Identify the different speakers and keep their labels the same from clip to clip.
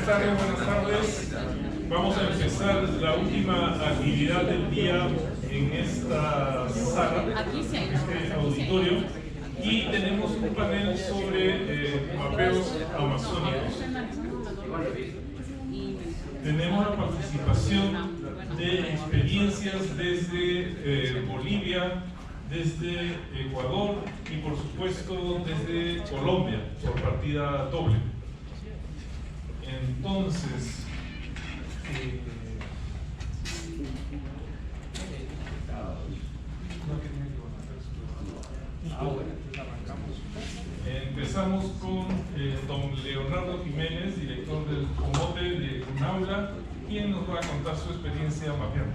Speaker 1: buenas tardes. Vamos a empezar la última actividad del día en esta sala, en este auditorio, y tenemos un panel sobre mapeos amazónicos. Tenemos la participación de experiencias desde Bolivia, desde Ecuador y por supuesto desde Colombia, por partida doble. Entonces, empezamos con don Leonardo Jiménez, director del COMOTE de UNAULA, quien nos va a contar su experiencia mapeando.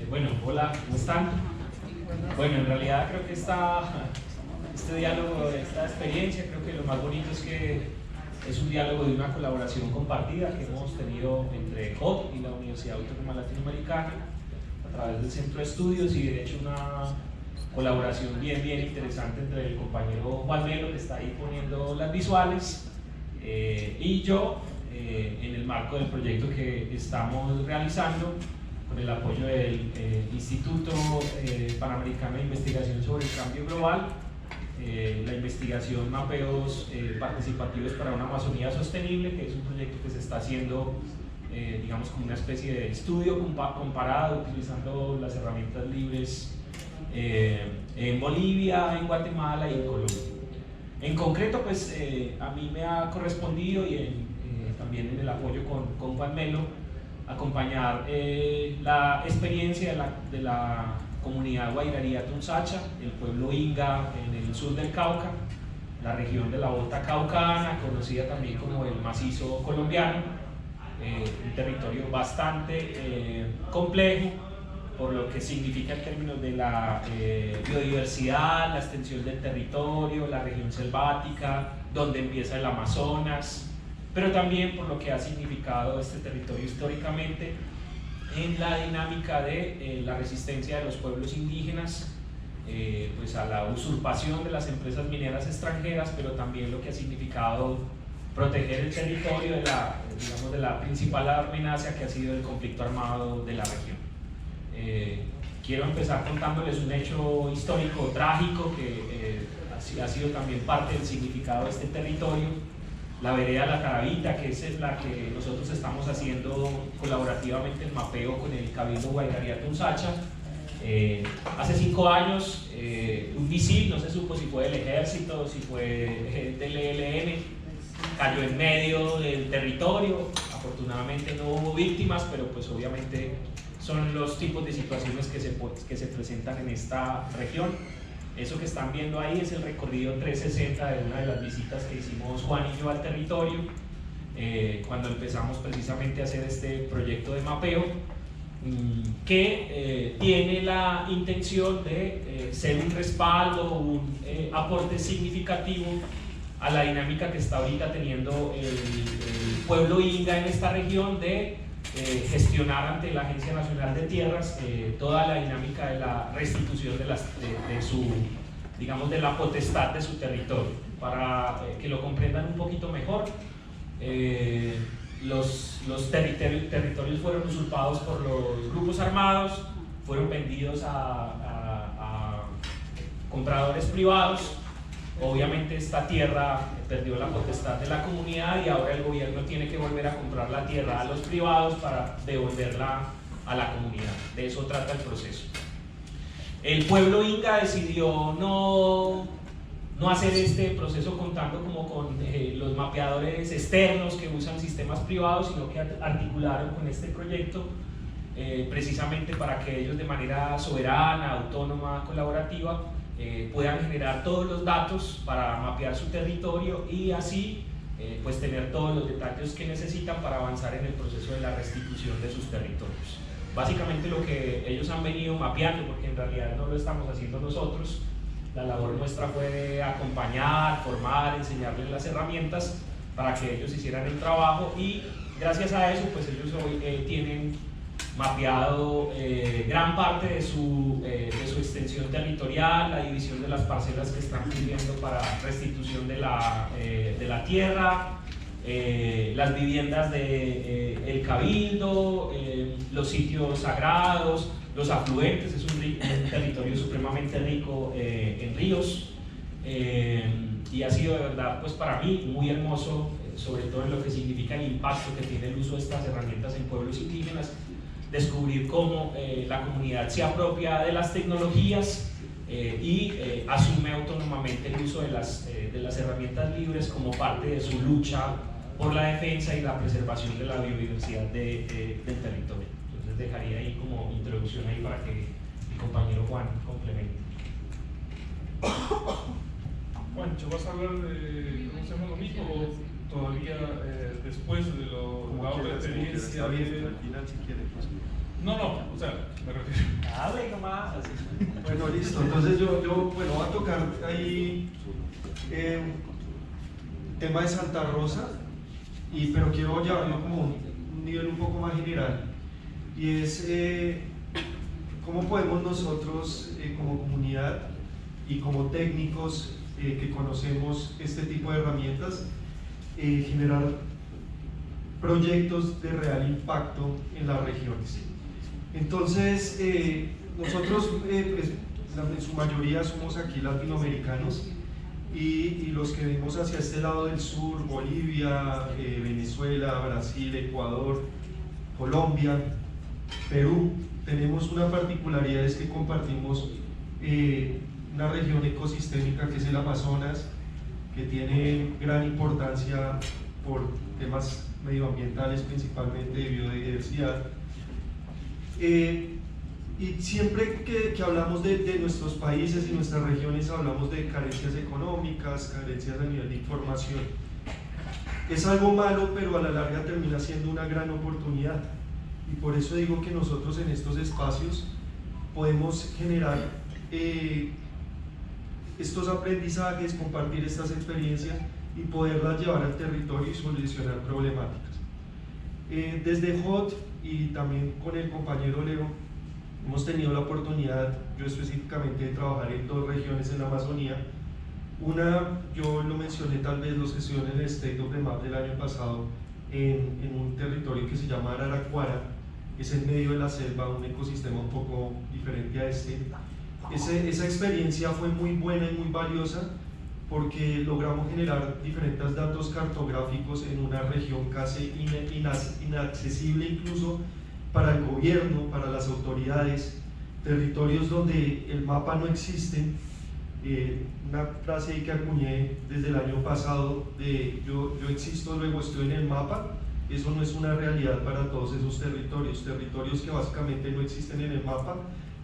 Speaker 2: Bueno, hola, ¿cómo están? Bueno, en realidad creo que este diálogo, esta experiencia, creo que lo más bonito es que es un diálogo de una colaboración compartida que hemos tenido entre COP y la Universidad Autónoma Latinoamericana a través del Centro de Estudios, y de hecho una colaboración bien interesante entre el compañero Juan Melo, que está ahí poniendo las visuales, y yo, en el marco del proyecto que estamos realizando con el apoyo del Instituto Panamericano de Investigación sobre el Cambio Global, la investigación Mapeos Participativos para una Amazonía Sostenible, que es un proyecto que se está haciendo, digamos, como una especie de estudio comparado, utilizando las herramientas libres en Bolivia, en Guatemala y en Colombia. En concreto, pues a mí me ha correspondido, y también en el apoyo con Juan Melo, acompañar la experiencia de la comunidad Guairaría Tunsacha, el pueblo Inga en el sur del Cauca, la región de la Bota Caucana, conocida también como el Macizo Colombiano, un territorio bastante complejo por lo que significa en términos de la biodiversidad, la extensión del territorio, la región selvática, donde empieza el Amazonas, pero también por lo que ha significado este territorio históricamente en la dinámica de la resistencia de los pueblos indígenas pues a la usurpación de las empresas mineras extranjeras, pero también lo que ha significado proteger el territorio de la principal amenaza que ha sido el conflicto armado de la región. Quiero empezar contándoles un hecho histórico trágico que ha sido también parte del significado de este territorio. La vereda La Caravita, que es la que nosotros estamos haciendo colaborativamente el mapeo con el Cabildo Guairaría Tunsacha. Hace 5 años un misil, no se supo si fue del ejército, si fue del ELN, cayó en medio del territorio. Afortunadamente no hubo víctimas, pero pues obviamente son los tipos de situaciones que se presentan en esta región. Eso que están viendo ahí es el recorrido 360 de una de las visitas que hicimos Juan y yo al territorio cuando empezamos precisamente a hacer este proyecto de mapeo, que tiene la intención de ser un respaldo, un aporte significativo a la dinámica que está ahorita teniendo el pueblo Inga en esta región de gestionar ante la Agencia Nacional de Tierras toda la dinámica de la restitución de la potestad de su territorio. Para que lo comprendan un poquito mejor, los territorios fueron usurpados por los grupos armados, fueron vendidos a compradores privados. Obviamente esta tierra perdió la potestad de la comunidad y ahora el gobierno tiene que volver a comprar la tierra a los privados para devolverla a la comunidad. De eso trata el proceso. El pueblo Inga decidió no hacer este proceso contando como con los mapeadores externos que usan sistemas privados, sino que articularon con este proyecto precisamente para que ellos de manera soberana, autónoma, colaborativa puedan generar todos los datos para mapear su territorio y así pues tener todos los detalles que necesitan para avanzar en el proceso de la restitución de sus territorios. Básicamente lo que ellos han venido mapeando, porque en realidad no lo estamos haciendo nosotros, la labor nuestra fue de acompañar, formar, enseñarles las herramientas para que ellos hicieran el trabajo, y gracias a eso pues ellos hoy tienen mapeado gran parte de su extensión territorial, la división de las parcelas que están pidiendo para restitución de la tierra, las viviendas del Cabildo, los sitios sagrados, los afluentes. Es un territorio supremamente rico en ríos, y ha sido de verdad, pues para mí, muy hermoso, sobre todo en lo que significa el impacto que tiene el uso de estas herramientas en pueblos indígenas, descubrir cómo la comunidad se apropia de las tecnologías y asume autónomamente el uso de las herramientas libres como parte de su lucha por la defensa y la preservación de la biodiversidad del territorio. Entonces dejaría ahí como introducción ahí para que mi compañero Juan complemente.
Speaker 1: Juancho, ¿vas a hablar de cómo se llama lo mismo o todavía después de la otra experiencia?
Speaker 3: Al final si quieres.
Speaker 1: No, o sea, me refiero.
Speaker 2: Hable nomás.
Speaker 3: Bueno, listo. Entonces yo voy a tocar ahí tema de Santa Rosa, pero quiero llevarlo como un nivel un poco más general. Y es cómo podemos nosotros como comunidad y como técnicos que conocemos este tipo de herramientas generar proyectos de real impacto en las regiones. Entonces, nosotros pues, en su mayoría somos aquí latinoamericanos y los que vemos hacia este lado del sur, Bolivia, Venezuela, Brasil, Ecuador, Colombia, Perú, tenemos una particularidad, es que compartimos una región ecosistémica que es el Amazonas, que tiene gran importancia por temas medioambientales, principalmente de biodiversidad. Y siempre que hablamos de nuestros países y nuestras regiones, hablamos de carencias económicas, carencias a nivel de información. Es algo malo, pero a la larga termina siendo una gran oportunidad. Y por eso digo que nosotros en estos espacios podemos generar estos aprendizajes, compartir estas experiencias y poderlas llevar al territorio y solucionar problemáticas. Desde HOT y también con el compañero Leo hemos tenido la oportunidad, yo específicamente, de trabajar en 2 regiones en la Amazonía. Una, yo lo mencioné tal vez, los que estuvieron en el State of the Map del año pasado, en un territorio que se llama Araraquara, es en medio de la selva, un ecosistema un poco diferente a este. Esa experiencia fue muy buena y muy valiosa porque logramos generar diferentes datos cartográficos en una región casi inaccesible incluso para el gobierno, para las autoridades, territorios donde el mapa no existe. Una frase ahí que acuñé desde el año pasado de yo existo, luego estoy en el mapa. Eso no es una realidad para todos esos territorios que básicamente no existen en el mapa.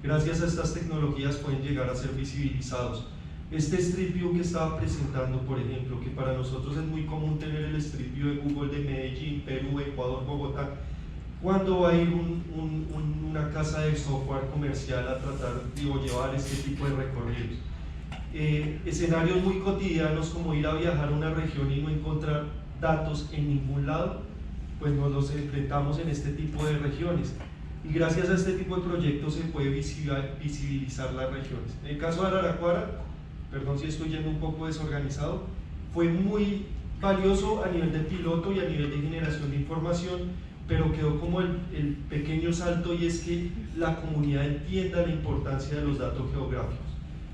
Speaker 3: Gracias a estas tecnologías pueden llegar a ser visibilizados. Este Street View que estaba presentando, por ejemplo, que para nosotros es muy común tener el Street View de Google de Medellín, Perú, Ecuador, Bogotá, ¿cuándo va a ir una casa de software comercial a tratar de llevar este tipo de recorridos? Escenarios muy cotidianos como ir a viajar a una región y no encontrar datos en ningún lado, pues nos los enfrentamos en este tipo de regiones. Y gracias a este tipo de proyectos se puede visibilizar las regiones. En el caso de Araraquara, perdón si estoy yendo un poco desorganizado, fue muy valioso a nivel de piloto y a nivel de generación de información, pero quedó como el pequeño salto, y es que la comunidad entienda la importancia de los datos geográficos.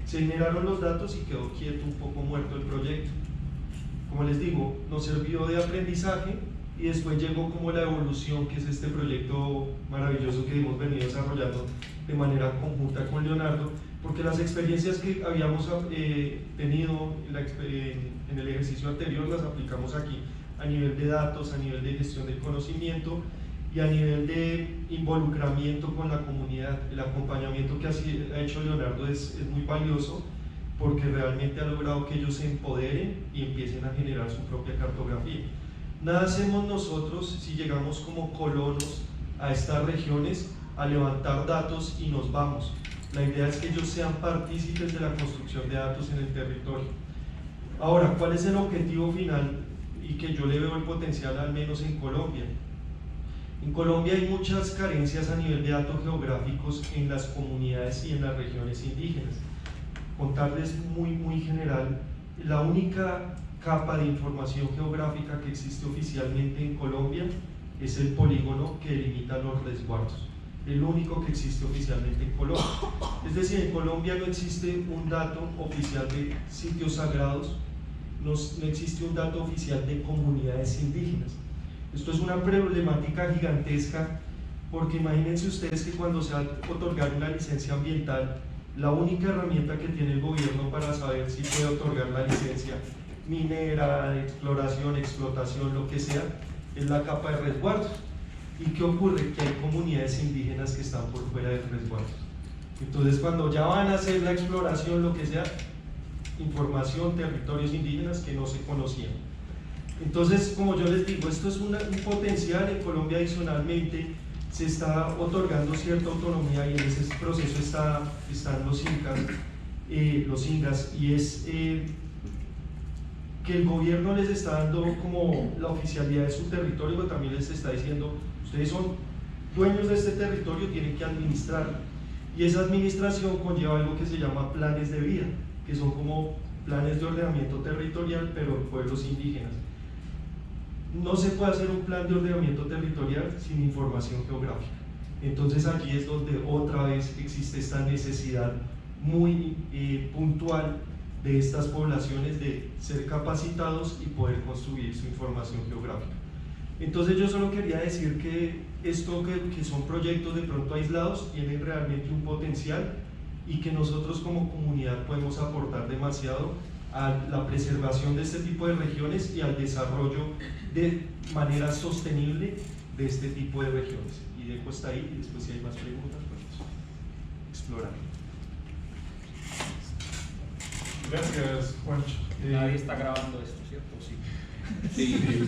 Speaker 3: Se generaron los datos y quedó quieto, un poco muerto el proyecto. Como les digo, nos sirvió de aprendizaje y después llegó como la evolución, que es este proyecto maravilloso que hemos venido desarrollando de manera conjunta con Leonardo, porque las experiencias que habíamos tenido en el ejercicio anterior las aplicamos aquí a nivel de datos, a nivel de gestión del conocimiento y a nivel de involucramiento con la comunidad. El acompañamiento que ha hecho Leonardo es muy valioso porque realmente ha logrado que ellos se empoderen y empiecen a generar su propia cartografía. Nada hacemos nosotros si llegamos como colonos a estas regiones a levantar datos y nos vamos. La idea es que ellos sean partícipes de la construcción de datos en el territorio. Ahora, ¿cuál es el objetivo final? Y que yo le veo el potencial, al menos en Colombia. En Colombia hay muchas carencias a nivel de datos geográficos en las comunidades y en las regiones indígenas. Contarles muy general, la única capa de información geográfica que existe oficialmente en Colombia es el polígono que delimita los resguardos, el único que existe oficialmente en Colombia. Es decir, en Colombia no existe un dato oficial de sitios sagrados, no existe un dato oficial de comunidades indígenas. Esto es una problemática gigantesca, porque imagínense ustedes que cuando se va a otorgar una licencia ambiental, la única herramienta que tiene el gobierno para saber si puede otorgar la licencia minera, de exploración, explotación, lo que sea, es la capa de resguardos. ¿Y qué ocurre? Que hay comunidades indígenas que están por fuera del resguardo. Entonces, cuando ya van a hacer la exploración, lo que sea, información, territorios indígenas que no se conocían. Entonces, como yo les digo, esto es un potencial. En Colombia adicionalmente se está otorgando cierta autonomía, y en ese proceso están los INGAS, y es que el gobierno les está dando como la oficialidad de su territorio, pero también les está diciendo: ustedes son dueños de este territorio, tienen que administrarlo. Y esa administración conlleva algo que se llama planes de vida, que son como planes de ordenamiento territorial, pero en pueblos indígenas. No se puede hacer un plan de ordenamiento territorial sin información geográfica. Entonces aquí es donde otra vez existe esta necesidad muy puntual de estas poblaciones de ser capacitados y poder construir su información geográfica. Entonces yo solo quería decir que esto que son proyectos de pronto aislados tienen realmente un potencial, y que nosotros como comunidad podemos aportar demasiado a la preservación de este tipo de regiones y al desarrollo de manera sostenible de este tipo de regiones. Y dejo hasta ahí, y después si hay más preguntas, pues explorar.
Speaker 1: Gracias, Juancho.
Speaker 2: Nadie está grabando esto, ¿cierto? Sí.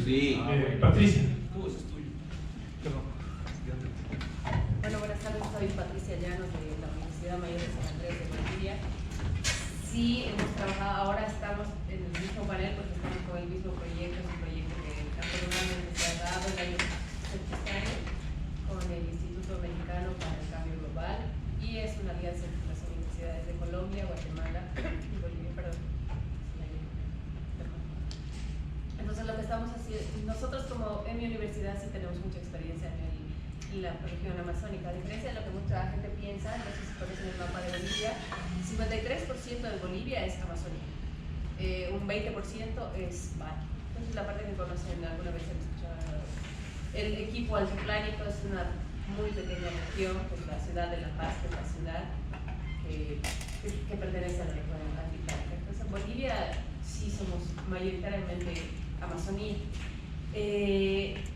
Speaker 4: Sí.
Speaker 2: Bueno.
Speaker 1: Patricia.
Speaker 2: Tú, ese es tuyo.
Speaker 1: Perdón.
Speaker 5: Bueno, buenas tardes, soy Patricia Llanos de la Universidad Mayor de San Andrés de Bolivia. Sí, hemos trabajado, ahora estamos en el mismo panel porque estamos con el mismo proyecto. Es un proyecto que afortunadamente se ha dado el año con el Instituto Mexicano para el Cambio Global, y es una alianza entre las universidades de Colombia, Guatemala y Bolivia, perdón. Entonces lo que estamos haciendo, nosotros como en mi universidad sí tenemos mucha experiencia en la región amazónica, a diferencia de lo que mucha gente piensa. No sé si conocen el mapa de Bolivia, 53% de Bolivia es Amazonía, un 20% es valle. Entonces la parte que conocen, alguna vez han escuchado, el equipo altiplánico es una muy pequeña región, pues la ciudad de La Paz, que es la ciudad que pertenece a la región altiplánica. Entonces en Bolivia sí somos mayoritariamente Amazonía.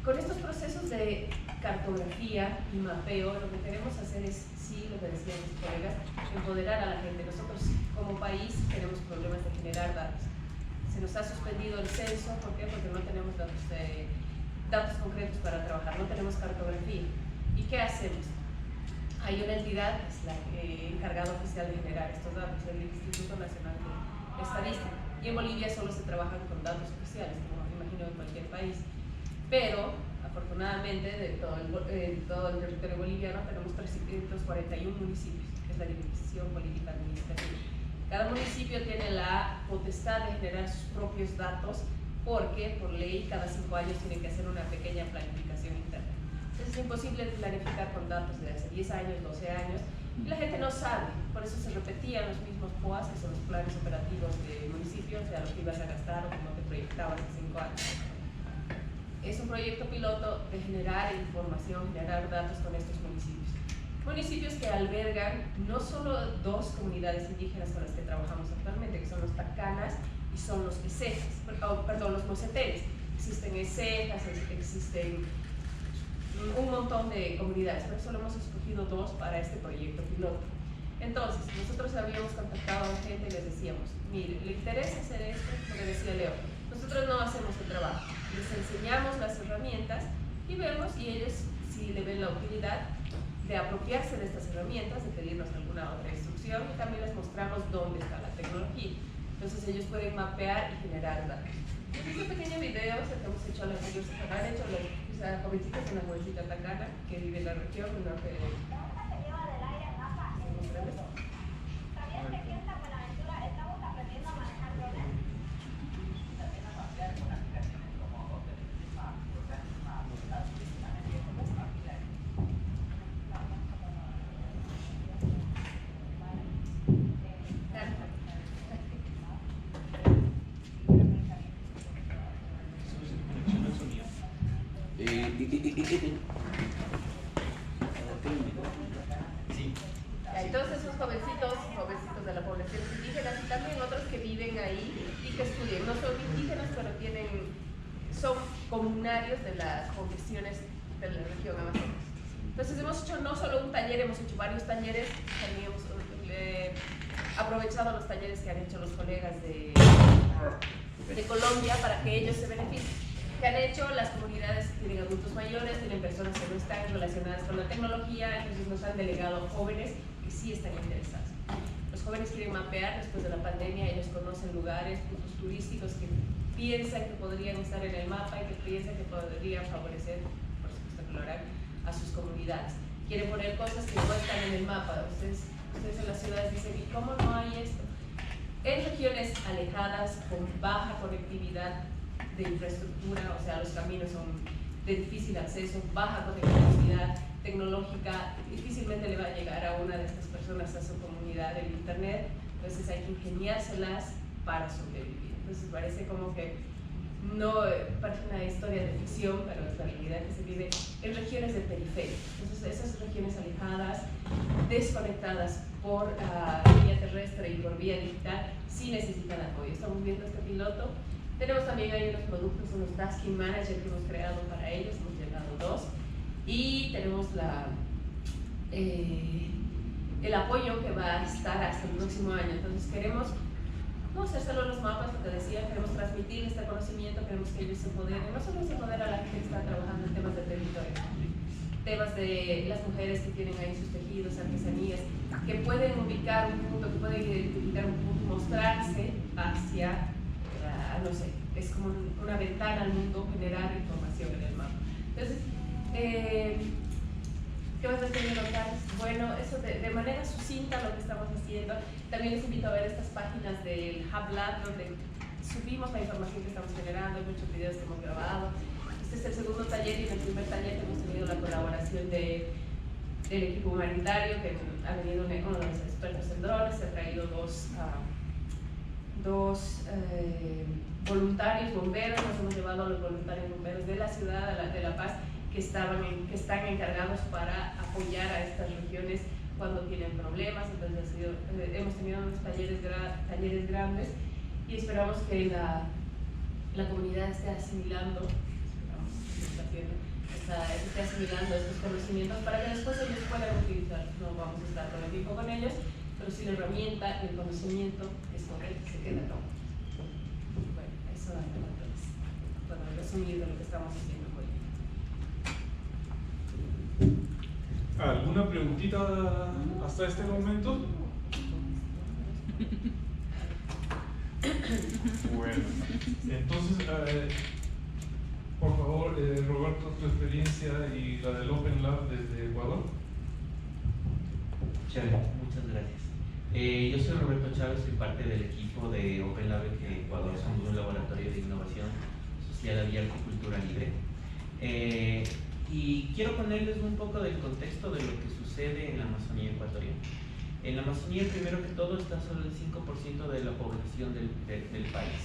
Speaker 5: Con estos procesos de cartografía y mapeo, lo que queremos hacer es, sí, lo que decían mis colegas, empoderar a la gente. Nosotros como país tenemos problemas de generar datos. Se nos ha suspendido el censo. ¿Por qué? Porque no tenemos datos concretos para trabajar, no tenemos cartografía. ¿Y qué hacemos? Hay una entidad que es la encargada oficial de generar estos datos, el Instituto Nacional de Estadística. Y en Bolivia solo se trabajan con datos oficiales, como me imagino en cualquier país. Pero afortunadamente, de todo el territorio boliviano tenemos 341 municipios, que es la división política administrativa. Cada municipio tiene la potestad de generar sus propios datos, porque por ley cada 5 años tienen que hacer una pequeña planificación interna. Entonces es imposible planificar con datos de hace 10 años, 12 años, y la gente no sabe. Por eso se repetían los mismos POAS, que son los planes operativos de municipios, de lo que ibas a gastar o cómo te proyectabas hace 5 años. Es un proyecto piloto de generar información, generar datos con estos municipios. Municipios que albergan no solo 2 comunidades indígenas con las que trabajamos actualmente, que son los tacanas y son los esejas, perdón, los moceteles. Existen esejas, existen un montón de comunidades, pero solo hemos escogido 2 para este proyecto piloto. Entonces, nosotros habíamos contactado a gente y les decíamos: mire, ¿le interesa hacer esto? Lo que decía Leo, nosotros no hacemos el trabajo, les enseñamos las herramientas y vemos, y ellos si le ven la utilidad de apropiarse de estas herramientas, de pedirnos alguna otra instrucción, y también les mostramos dónde está la tecnología. Entonces ellos pueden mapear y generar datos. Este pequeño video es el que hemos hecho a las ellos han hecho las jovencitas, una jovencita tacana que vive en la región, una que
Speaker 2: Sí.
Speaker 5: Entonces esos jovencitos de la población indígena y también otros que viven ahí y que estudian, no son indígenas pero son comunarios de las confesiones de la región amazónica. Entonces hemos hecho no solo un taller, hemos hecho varios talleres, también hemos aprovechado los talleres que han hecho los colegas de Colombia para que ellos se beneficien. Que han hecho las comunidades que tienen adultos mayores, tienen personas que no están relacionadas con la tecnología, entonces nos han delegado jóvenes que sí están interesados. Los jóvenes quieren mapear después de la pandemia, ellos conocen lugares, puntos turísticos que piensan que podrían estar en el mapa y que piensan que podrían favorecer, por supuesto que lo harán, a sus comunidades. Quieren poner cosas que no están en el mapa. Ustedes en las ciudades dicen, ¿y cómo no hay esto? En regiones alejadas, con baja conectividad de infraestructura, o sea, los caminos son de difícil acceso, baja conectividad tecnológica, difícilmente le va a llegar a una de estas personas a su comunidad el internet, entonces hay que ingeniárselas para sobrevivir. Entonces parece como que no parece una historia de ficción, pero es la realidad que se vive en regiones de periferia. Entonces esas regiones alejadas, desconectadas por vía terrestre y por vía digital, sí necesitan apoyo. Estamos viendo este piloto. Tenemos también ahí unos productos, unos Tasking Manager que hemos creado para ellos, hemos llegado 2. Y tenemos el apoyo que va a estar hasta el próximo año. Entonces queremos no hacer solo los mapas, lo que decía, queremos transmitir este conocimiento, queremos que ellos se empoderen, no solo se empodera a la gente que está trabajando en temas de territorio, temas de las mujeres que tienen ahí sus tejidos, artesanías, que pueden ubicar un punto, que pueden identificar un punto, mostrarse hacia, no sé, es como una ventana al mundo, generar información en el mapa. Entonces, ¿qué vas a decir, Carlos? Bueno, eso de manera sucinta lo que estamos haciendo. También les invito a ver estas páginas del Hub Lab, donde subimos la información que estamos generando, hay muchos videos que hemos grabado. Este es el segundo taller y en el primer taller hemos tenido la colaboración del equipo humanitario, que ha venido uno de los expertos en drones, se ha traído dos voluntarios bomberos, nos hemos llevado a los voluntarios bomberos de la ciudad de La Paz, que están encargados para apoyar a estas regiones cuando tienen problemas. Entonces hemos tenido unos talleres grandes y esperamos que la comunidad esté asimilando estos conocimientos para que después ellos puedan utilizarlos. No vamos a estar todo el tiempo con ellos, pero si la herramienta y el conocimiento es correcto, se queda acá. Bueno, eso es para resumir de lo que estamos haciendo hoy.
Speaker 1: ¿Alguna preguntita hasta este momento? Bueno, entonces, por favor, Roberto, tu experiencia y la del Open Lab desde Ecuador.
Speaker 4: Chévere, muchas gracias. Yo soy Roberto Chávez, soy parte del equipo de Open Lab en Ecuador. Somos un laboratorio de innovación social abierta y cultura libre. Y quiero ponerles un poco del contexto de lo que sucede en la Amazonía ecuatoriana. En la Amazonía, primero que todo, está solo el 5% de la población del país.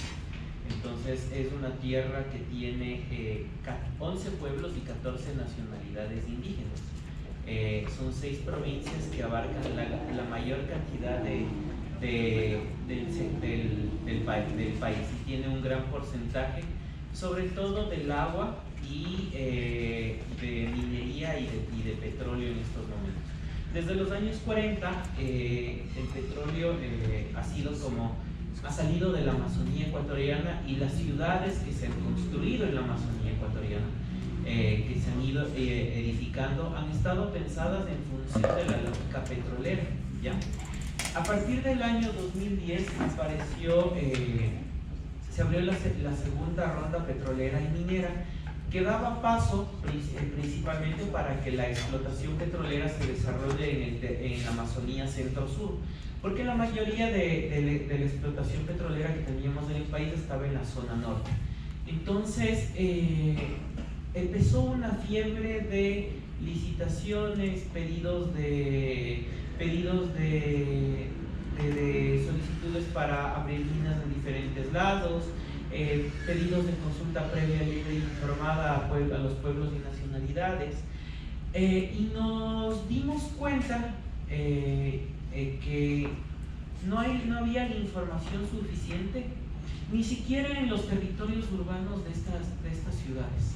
Speaker 4: Entonces, es una tierra que tiene 11 pueblos y 14 nacionalidades indígenas. Son 6 provincias que abarcan la mayor cantidad del país y tiene un gran porcentaje, sobre todo del agua y de minería y de petróleo en estos momentos. Desde los años 40 el petróleo ha salido de la Amazonía ecuatoriana, y las ciudades que se han construido en la Amazonía ecuatoriana, que se han ido edificando, han estado pensadas en función de la lógica petrolera, ¿ya? A partir del año 2010 se abrió la segunda ronda petrolera y minera, que daba paso principalmente para que la explotación petrolera se desarrolle en la Amazonía centro-sur, porque la mayoría de la explotación petrolera que teníamos en el país estaba en la zona norte. Entonces empezó una fiebre de licitaciones, pedidos de solicitudes para abrir minas en diferentes lados, pedidos de consulta previa, libre e informada a los pueblos y nacionalidades, y nos dimos cuenta que no había la información suficiente, ni siquiera en los territorios urbanos de estas ciudades.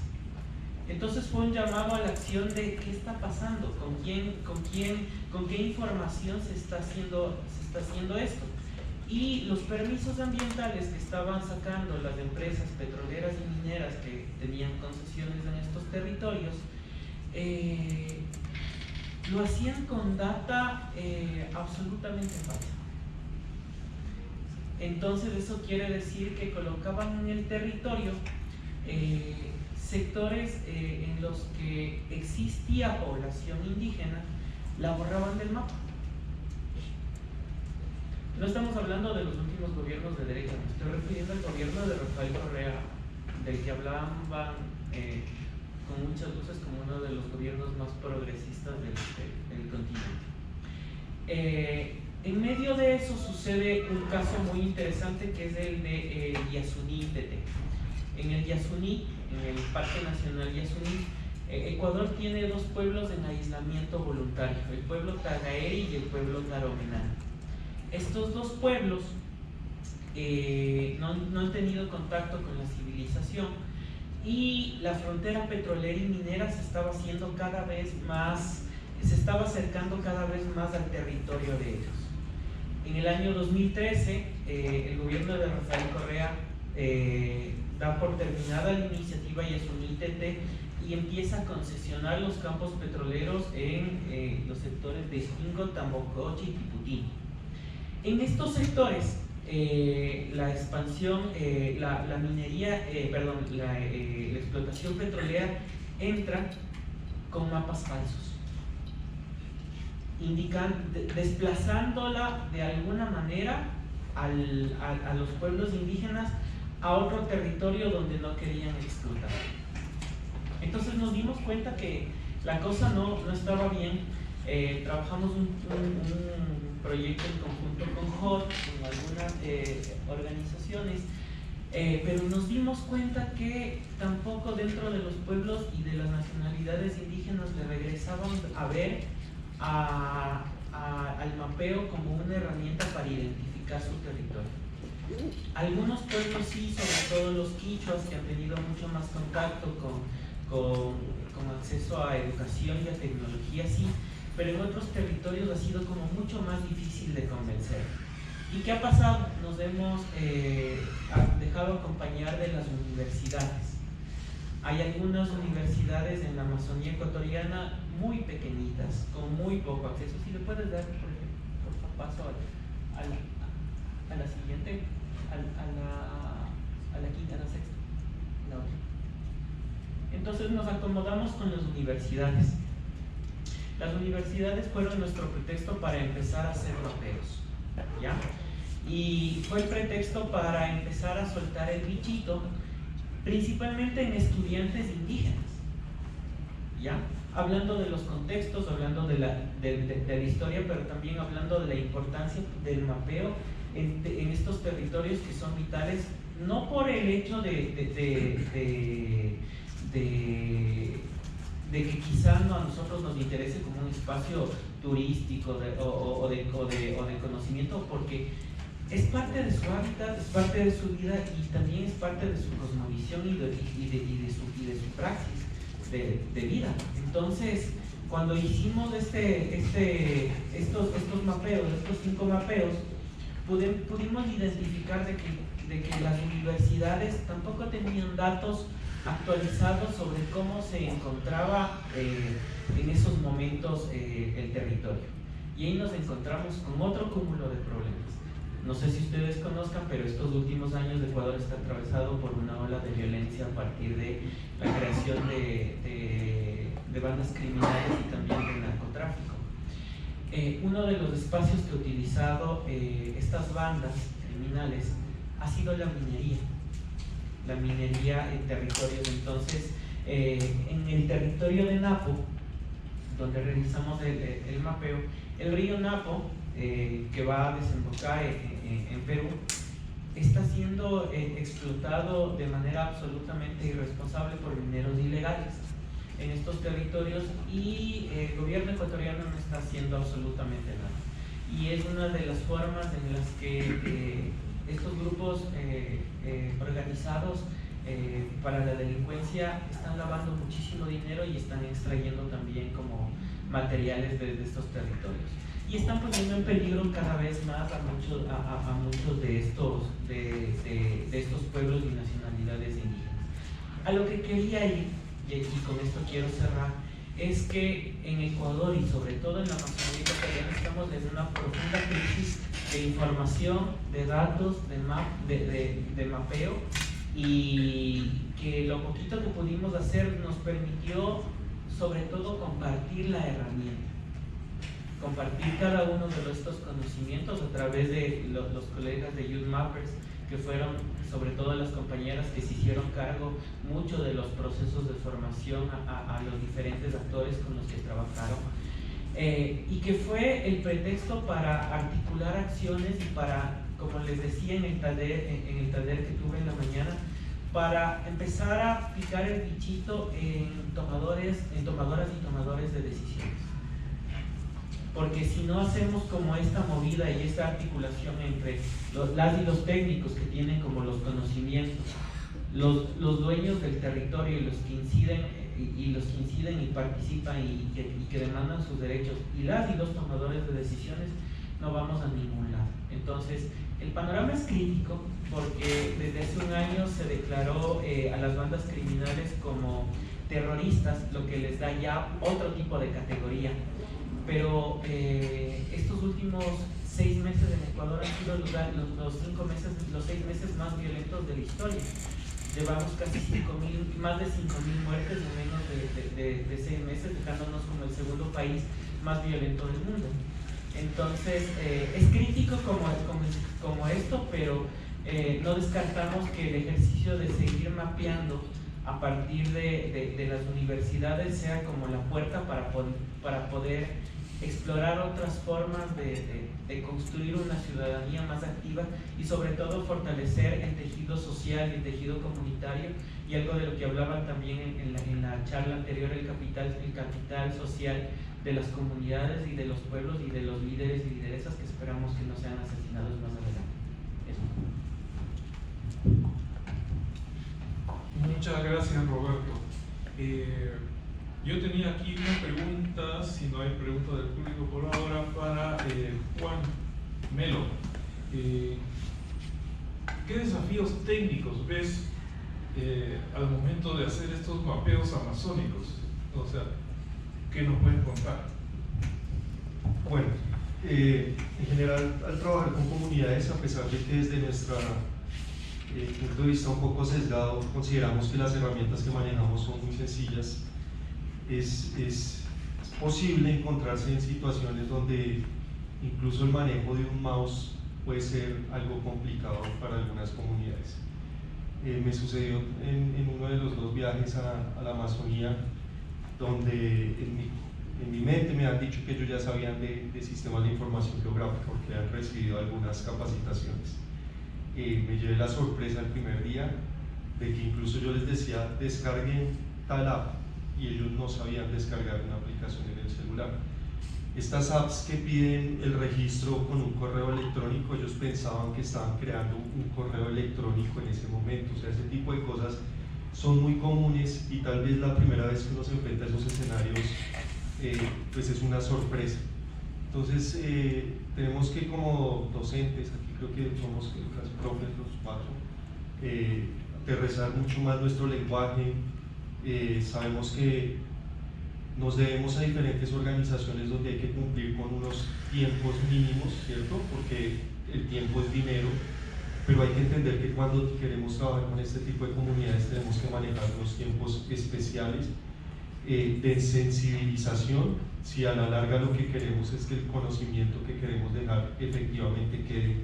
Speaker 4: Entonces fue un llamado a la acción de qué está pasando, con qué información se está haciendo esto. Y los permisos ambientales que estaban sacando las empresas petroleras y mineras que tenían concesiones en estos territorios, lo hacían con data absolutamente falsa. Entonces eso quiere decir que colocaban en el territorio sectores en los que existía población indígena, la borraban del mapa. No estamos hablando de los últimos gobiernos de derecha, me estoy refiriendo al gobierno de Rafael Correa, del que hablaban con muchas luces como uno de los gobiernos más progresistas del continente. En medio de eso sucede un caso muy interesante que es el de Yasuní Tete. En el Yasuní, en el Parque Nacional Yasuní, Ecuador tiene dos pueblos en aislamiento voluntario, el pueblo Tagaeri y el pueblo Taromenán. Estos dos pueblos no han tenido contacto con la civilización y la frontera petrolera y minera se estaba acercando cada vez más al territorio de ellos. En el año 2013, el gobierno de Rafael Correa da por terminada la iniciativa Yasuní Tete y empieza a concesionar los campos petroleros en los sectores de Isquingo, Tambocochi y Tiputí. En estos sectores, la expansión, la minería, la explotación petrolera entra con mapas falsos, desplazándola de alguna manera a los pueblos indígenas a otro territorio donde no querían explotar. Entonces nos dimos cuenta que la cosa no estaba bien. Trabajamos un proyecto en conjunto con HOT, con algunas organizaciones, pero nos dimos cuenta que tampoco dentro de los pueblos y de las nacionalidades indígenas le regresaban a ver al mapeo como una herramienta para identificar su territorio. Algunos pueblos sí, sobre todo los quichuas, que han tenido mucho más contacto con acceso a educación y a tecnología, sí, pero en otros territorios ha sido como mucho más difícil de convencer. ¿Y qué ha pasado? Nos hemos dejado acompañar de las universidades. Hay algunas universidades en la Amazonía ecuatoriana muy pequeñitas, con muy poco acceso. Si le puedes dar, por favor, paso a la siguiente, a la quinta, a la sexta, la otra. Entonces nos acomodamos con las universidades. Las universidades fueron nuestro pretexto para empezar a hacer mapeos, ¿ya? Y fue el pretexto para empezar a soltar el bichito, principalmente en estudiantes indígenas, ¿ya? Hablando de los contextos, hablando de la historia, pero también hablando de la importancia del mapeo en estos territorios que son vitales, no por el hecho de que quizás a nosotros nos interese como un espacio turístico o de conocimiento, porque es parte de su hábitat, es parte de su vida y también es parte de su cosmovisión y de su praxis de vida. Entonces, cuando hicimos estos mapeos, estos 5 mapeos, pudimos identificar de que las universidades tampoco tenían datos actualizados sobre cómo se encontraba en esos momentos el territorio. Y ahí nos encontramos con otro cúmulo de problemas. No sé si ustedes conozcan, pero estos últimos años Ecuador está atravesado por una ola de violencia a partir de la creación de bandas criminales y también del narcotráfico. Uno de los espacios que ha utilizado estas bandas criminales ha sido la minería en territorios. Entonces, en el territorio de Napo, donde realizamos el mapeo, el río Napo, que va a desembocar en Perú, está siendo explotado de manera absolutamente irresponsable por mineros ilegales en estos territorios, y el gobierno ecuatoriano no está haciendo absolutamente nada. Y es una de las formas en las que estos grupos organizados para la delincuencia están lavando muchísimo dinero y están extrayendo también como materiales de estos territorios. Y están poniendo en peligro cada vez más a muchos de estos pueblos y nacionalidades indígenas. A lo que quería ir, y con esto quiero cerrar, es que en Ecuador y sobre todo en la Amazonía ecuatoriana estamos en una profunda crisis de información, de datos, de mapeo, y que lo poquito que pudimos hacer nos permitió sobre todo compartir la herramienta, compartir cada uno de estos conocimientos a través de los colegas de Youth Mappers, que fueron sobre todo las compañeras que se hicieron cargo mucho de los procesos de formación a los diferentes actores con los que trabajaron, y que fue el pretexto para articular acciones y para, como les decía en el taller que tuve en la mañana, para empezar a picar el bichito en tomadoras y tomadores de decisiones. Porque si no hacemos como esta movida y esta articulación entre las y los técnicos que tienen como los conocimientos, los dueños del territorio y los que inciden y participan y que demandan sus derechos, y las y los tomadores de decisiones, no vamos a ningún lado. Entonces, el panorama es crítico porque desde hace un año se declaró a las bandas criminales como terroristas, lo que les da ya otro tipo de categoría. Pero estos últimos 6 meses en Ecuador han sido los 6 meses más violentos de la historia. Llevamos casi más de 5.000 muertes en menos de 6 meses, dejándonos como el segundo país más violento del mundo. Entonces, es crítico como esto, pero no descartamos que el ejercicio de seguir mapeando a partir de las universidades sea como la puerta para poder explorar otras formas de construir una ciudadanía más activa y sobre todo fortalecer el tejido social y el tejido comunitario, y algo de lo que hablaban también en la charla anterior, el capital social de las comunidades y de los pueblos y de los líderes y lideresas que esperamos que no sean asesinados más adelante. Eso.
Speaker 1: Muchas gracias, Roberto. Yo tenía aquí una pregunta, si no hay preguntas del público por ahora, para Juan Melo. ¿Qué desafíos técnicos ves al momento de hacer estos mapeos amazónicos? O sea, ¿qué nos puedes contar?
Speaker 3: Bueno, en general, al trabajar con comunidades, a pesar de que desde nuestro punto de vista un poco sesgado, consideramos que las herramientas que manejamos son muy sencillas, es posible encontrarse en situaciones donde incluso el manejo de un mouse puede ser algo complicado para algunas comunidades. Me sucedió en uno de los 2 viajes a la Amazonía, donde en mi mente me han dicho que ellos ya sabían de sistemas de información geográfica porque han recibido algunas capacitaciones. Me llevé la sorpresa el primer día de que incluso yo les decía descarguen tal app y ellos no sabían descargar una aplicación en el celular. Estas apps que piden el registro con un correo electrónico, ellos pensaban que estaban creando un correo electrónico en ese momento. O sea, ese tipo de cosas son muy comunes y tal vez la primera vez que uno se enfrenta a esos escenarios pues es una sorpresa. Entonces tenemos que, como docentes, aquí creo que somos los profes, los 4, aterrizar mucho más nuestro lenguaje. Sabemos que nos debemos a diferentes organizaciones donde hay que cumplir con unos tiempos mínimos, ¿cierto? Porque el tiempo es dinero, pero hay que entender que cuando queremos trabajar con este tipo de comunidades tenemos que manejar unos tiempos especiales de sensibilización, si a la larga lo que queremos es que el conocimiento que queremos dejar efectivamente quede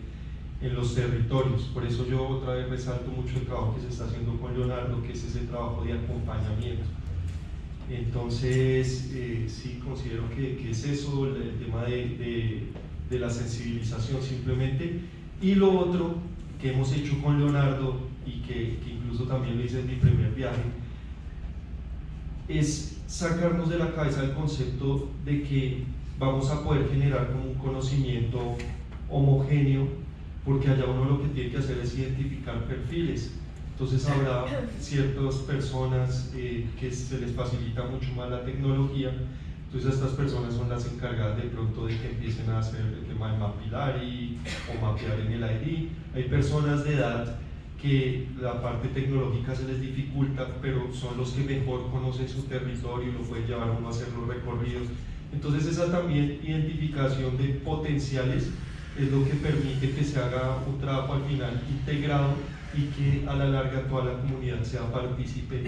Speaker 3: en los territorios. Por eso yo otra vez resalto mucho el trabajo que se está haciendo con Leonardo, que es ese trabajo de acompañamiento. Entonces, sí, considero que es eso, el tema de la sensibilización simplemente. Y lo otro que hemos hecho con Leonardo y que incluso también lo hice en mi primer viaje, es sacarnos de la cabeza el concepto de que vamos a poder generar como un conocimiento homogéneo, porque allá uno lo que tiene que hacer es identificar perfiles. Entonces habrá ciertas personas que se les facilita mucho más la tecnología, entonces estas personas son las encargadas de pronto de que empiecen a hacer el tema de Mapillary o mapear en el ID. Hay personas de edad que la parte tecnológica se les dificulta, pero son los que mejor conocen su territorio y lo pueden llevar a uno a hacer los recorridos. Entonces esa también identificación de potenciales es lo que permite que se haga un trabajo al final integrado y que a la larga toda la comunidad sea partícipe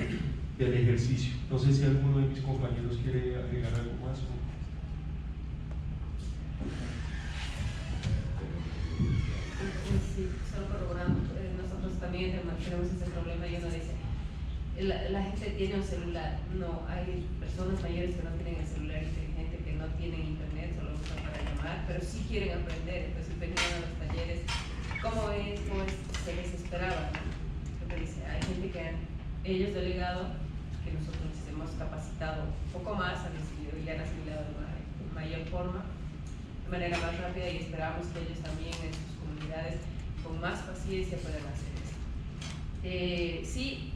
Speaker 3: del ejercicio. No sé si alguno de mis compañeros quiere agregar algo más.
Speaker 5: Sí, solo corroborando, nosotros también tenemos ese problema y uno dice, la gente tiene un celular, no, hay personas mayores que no tienen el celular inteligente, que no tienen internet, solo lo usan para llamar, pero sí quieren aprender, entonces venían a los talleres, ¿cómo es? Se desesperaban, ¿no? Dice, hay gente que ellos delegado, que nosotros les hemos capacitado un poco más, han decidido y han asimilado de mayor forma, de manera más rápida, y esperamos que ellos también en sus comunidades con más paciencia puedan hacer esto. Sí,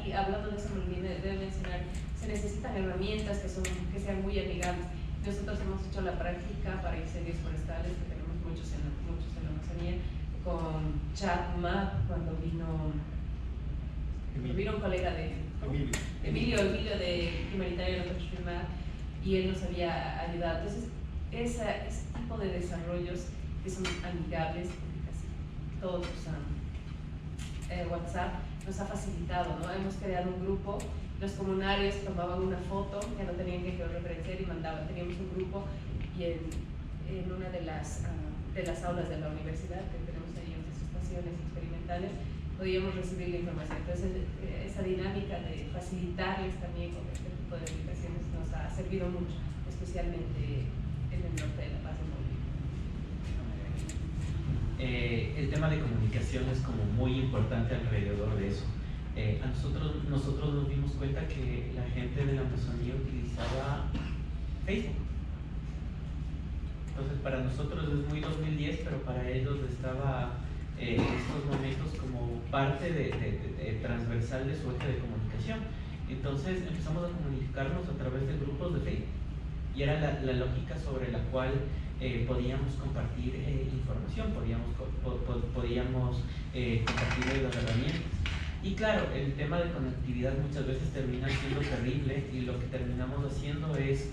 Speaker 5: y hablando de eso, me olvidé de mencionar, se necesitan herramientas que sean muy amigables. Nosotros hemos hecho la práctica para incendios forestales, que tenemos muchos en la Amazonía, con ChatMap, cuando vino un colega de Emilio de Humanitario Map, y él nos había ayudado. Entonces, ese tipo de desarrollos que son amigables, porque casi todos usan WhatsApp, nos ha facilitado, ¿no? Hemos creado un grupo, los comunarios tomaban una foto, ya no tenían que georreferenciar y mandaban, teníamos un grupo, y en una de las aulas de la universidad, que tenemos ahí unas estaciones experimentales, podíamos recibir la información. Entonces, esa dinámica de facilitarles también con este tipo de aplicaciones nos ha servido mucho, especialmente en el norte de La Paz, en Bolivia.
Speaker 4: El tema de comunicación es como muy importante alrededor de eso. Nosotros nos dimos cuenta que la gente de la Amazonía utilizaba Facebook. Entonces, para nosotros es muy 2010, pero para ellos estaba en estos momentos como parte de transversal de su eje de comunicación. Entonces empezamos a comunicarnos a través de grupos de Facebook, y era la lógica sobre la cual podíamos compartir información, podíamos compartir las herramientas. Y claro, el tema de conectividad muchas veces termina siendo terrible, y lo que terminamos haciendo es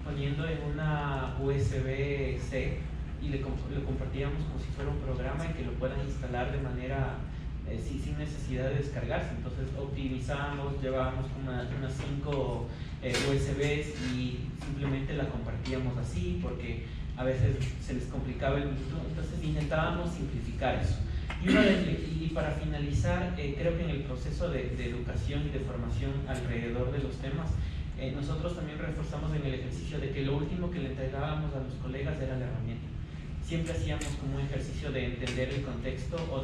Speaker 4: poniendo en una USB-C, y lo compartíamos como si fuera un programa y que lo puedan instalar de manera sin necesidad de descargarse. Entonces optimizábamos, llevábamos unas 5 USBs y simplemente la compartíamos así, porque a veces se les complicaba el uso. Entonces intentábamos simplificar eso. Y para finalizar, creo que en el proceso de educación y de formación alrededor de los temas, nosotros también reforzamos en el ejercicio de que lo último que le entregábamos a los colegas era la herramienta. Siempre hacíamos como un ejercicio de entender el contexto o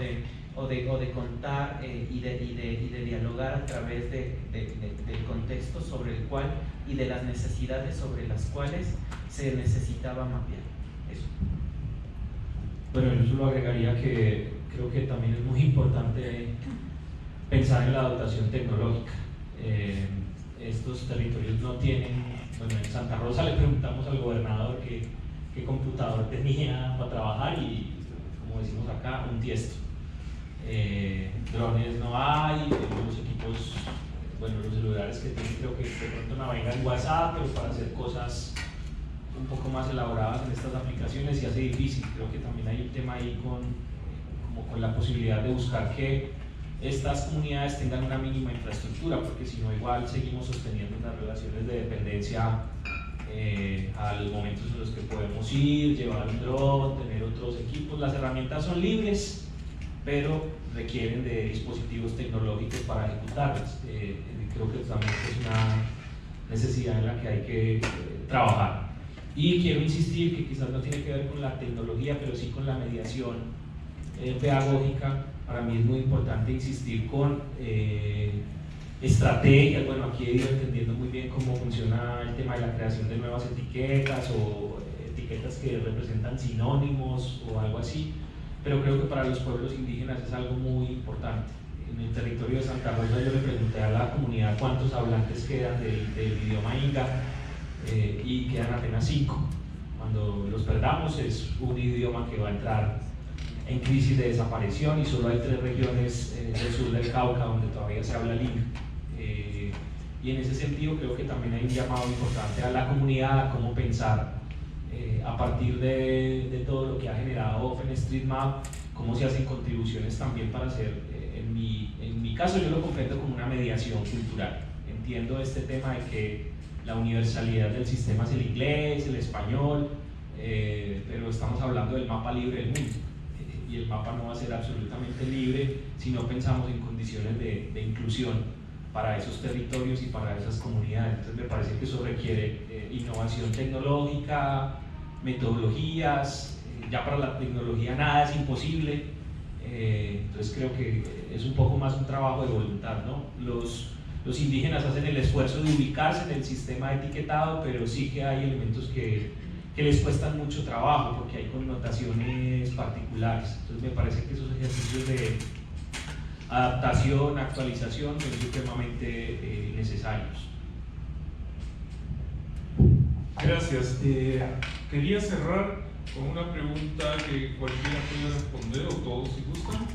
Speaker 4: de contar y de dialogar a través del contexto sobre el cual y de las necesidades sobre las cuales se necesitaba mapear. Eso.
Speaker 2: Bueno, yo solo agregaría que creo que también es muy importante pensar en la dotación tecnológica. Estos territorios no tienen, bueno, en Santa Rosa le preguntamos al gobernador qué computador tenía para trabajar, y como decimos acá, un tiesto. Drones no hay, los equipos, bueno, los celulares que tienen creo que de pronto navegan WhatsApp, pero para hacer cosas un poco más elaboradas en estas aplicaciones se hace difícil. Creo que también hay un tema ahí con la posibilidad de buscar que estas comunidades tengan una mínima infraestructura, porque si no igual seguimos sosteniendo unas relaciones de dependencia a los momentos en los que podemos ir, llevar un dron, tener otros equipos. Las herramientas son libres, pero requieren de dispositivos tecnológicos para ejecutarlas. Creo que también es una necesidad en la que hay que trabajar. Y quiero insistir que quizás no tiene que ver con la tecnología, pero sí con la mediación pedagógica, para mí es muy importante insistir con estrategias. Bueno, aquí he ido entendiendo muy bien cómo funciona el tema de la creación de nuevas etiquetas o etiquetas que representan sinónimos o algo así, pero creo que para los pueblos indígenas es algo muy importante. En el territorio de Santa Rosa yo le pregunté a la comunidad cuántos hablantes quedan del idioma inga y quedan apenas 5. Cuando los perdamos es un idioma que va a entrar en crisis de desaparición y solo hay 3 regiones del sur del Cauca donde todavía se habla el inga. Y en ese sentido creo que también hay un llamado importante a la comunidad a cómo pensar a partir de todo lo que ha generado OpenStreetMap, cómo se hacen contribuciones también para hacer, en mi caso yo lo comprendo como una mediación cultural. Entiendo este tema de que la universalidad del sistema es el inglés, el español, pero estamos hablando del mapa libre del mundo. Y el mapa no va a ser absolutamente libre si no pensamos en condiciones de inclusión para esos territorios y para esas comunidades. Entonces me parece que eso requiere innovación tecnológica, metodologías. Ya para la tecnología nada es imposible, entonces creo que es un poco más un trabajo de voluntad, ¿no? Los indígenas hacen el esfuerzo de ubicarse en el sistema de etiquetado, pero sí que hay elementos que les cuestan mucho trabajo porque hay connotaciones particulares. Entonces me parece que esos ejercicios de adaptación, actualización son supremamente necesarios.
Speaker 1: Gracias. Quería cerrar con una pregunta que cualquiera puede responder, o todos si gustan,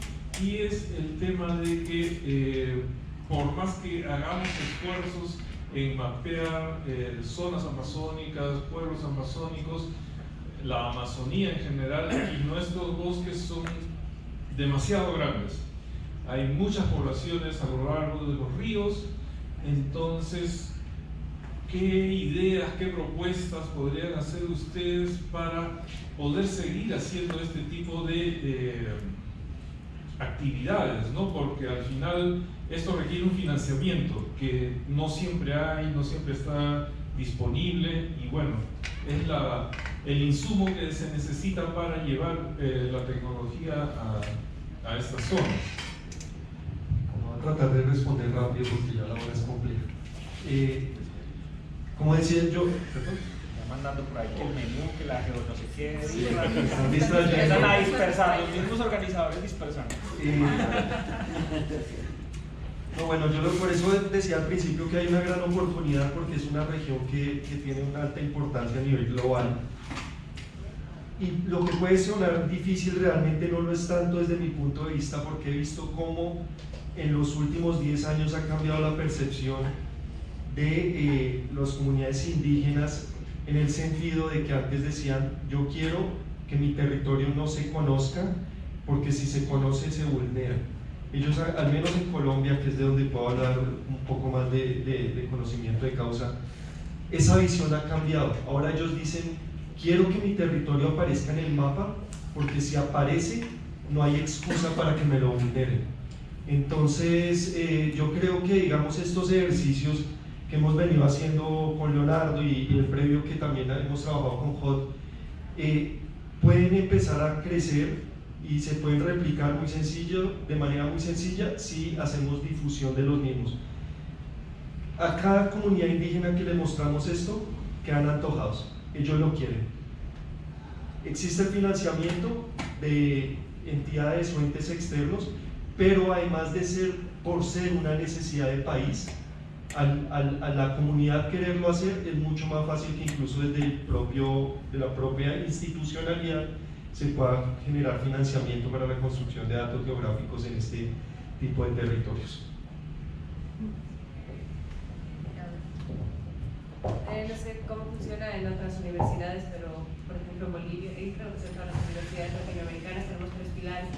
Speaker 1: y es el tema de que por más que hagamos esfuerzos en mapear zonas amazónicas, pueblos amazónicos, la Amazonía en general y nuestros bosques son demasiado grandes. Hay muchas poblaciones a lo largo de los ríos, entonces, ¿qué ideas, qué propuestas podrían hacer ustedes para poder seguir haciendo este tipo de actividades, ¿no? Porque al final esto requiere un financiamiento que no siempre hay, no siempre está disponible y bueno, es el insumo que se necesita para llevar la tecnología a estas zonas.
Speaker 3: Vamos a tratar de responder rápido porque ya la hora es compleja. Como decía yo,
Speaker 2: Ya mandando por ahí que el menú, que la geo no sé qué,
Speaker 3: sí,
Speaker 2: empiezan a dispersar, los mismos organizadores dispersan.
Speaker 3: No, bueno, por eso decía al principio que hay una gran oportunidad porque es una región que tiene una alta importancia a nivel global. Y lo que puede sonar difícil realmente no lo es tanto desde mi punto de vista porque he visto cómo en los últimos 10 años ha cambiado la percepción de las comunidades indígenas en el sentido de que antes decían yo quiero que mi territorio no se conozca porque si se conoce se vulnera. Ellos, al menos en Colombia, que es de donde puedo hablar un poco más de conocimiento de causa, esa visión ha cambiado. Ahora ellos dicen quiero que mi territorio aparezca en el mapa porque si aparece no hay excusa para que me lo vulneren. Entonces yo creo que digamos estos ejercicios que hemos venido haciendo con Leonardo y el previo que también hemos trabajado con HOT pueden empezar a crecer y se pueden replicar de manera muy sencilla si hacemos difusión de los mismos. A cada comunidad indígena que le mostramos esto quedan antojados, ellos lo quieren. Existe el financiamiento de entidades o entes externos, pero además de por ser una necesidad de país, a la comunidad quererlo hacer es mucho más fácil que incluso desde de la propia institucionalidad se pueda generar financiamiento para la construcción de datos geográficos en este tipo de territorios.
Speaker 5: No sé cómo funciona en otras universidades, pero por ejemplo en Bolivia y creo que en todas las universidades latinoamericanas tenemos 3 pilares.